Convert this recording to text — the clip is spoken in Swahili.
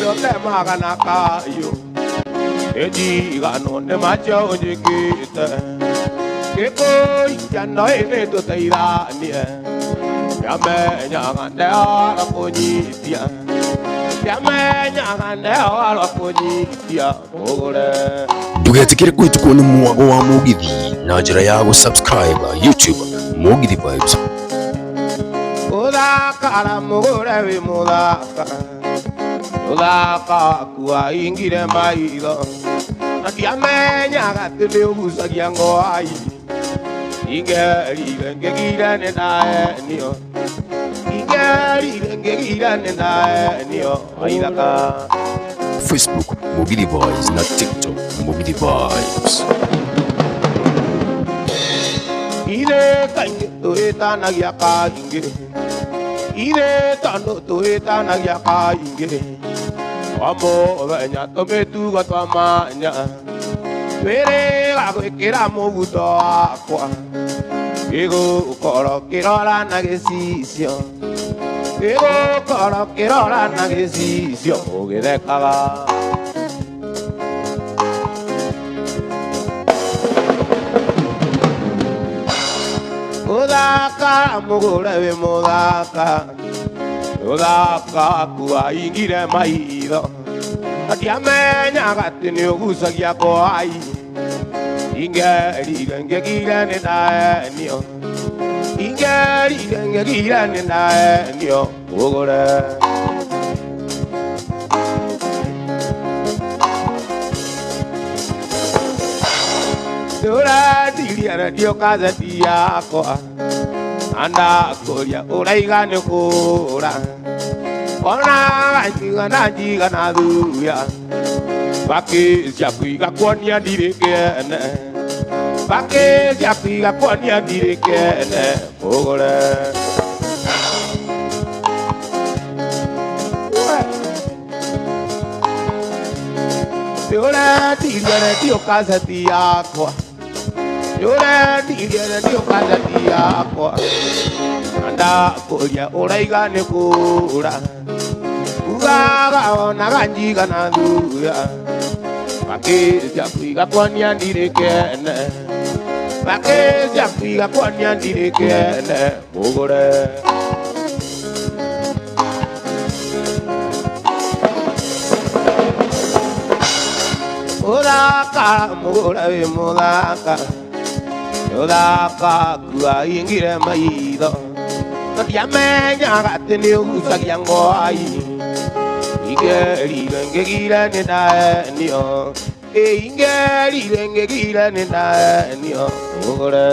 yo te maganaka yo. Eji gano ne macho jikite. Keko ya no ene to teira ni. Ya me nyangan de ala poni dia. Ya me nyangan de ala poni dia. Ogore. Dugetikire kwitukwa n'umuwago wa Mugithi na njira ya subscribe YouTube Mugithi Vibes. Udakara mugure vi mudaka. Udaka kuwa ingire mailo. Ndiamenya gatile ugusagia ngoi. Ingeri ngegira ne nae niyo. Ingeri ngegira ne nae niyo. Aidaka. Facebook Mugithi Vibes na TikTok Mugithi Vibes. Ire kange toeta na yaka inge. Ire tano toeta na yaka inge. Amo venya tometu gatamanya. Vere gago kira mogudo akwa. Ego koro kirora na gesisio. Ego koro kirora na gesisio. Ogede kaga. Udaka mugure vi mudaka. Udaka kuwa ingire maido. Ndiamenya gatini ugusagia ngoi. Ingeri ngegira ne nae niyo. Ingeri ngegira ne nae niyo. Ogore. Dura diria radio kaza diako. Anda koria uraiga ne kura. Ona anjiga na duya. Baki siapiga konia dirikene. Baki siapiga konia dirikene. Ogore. Dura diria radio kaza diako. Dura diria radio kaza diako. Anda koria uraiga ne kura. Ugaga ona ganjiga na duya. Baki siapiga konia dirikene. Baki siapiga konia dirikene. Ogore. Udaka mugure mudaka. Udaka kuwa ingire maido. Ndiamenya gatini ugusagia ngoi. Ingeri ngegira ne nae niyo. Ingeri ngegira ne nae niyo. Ogore.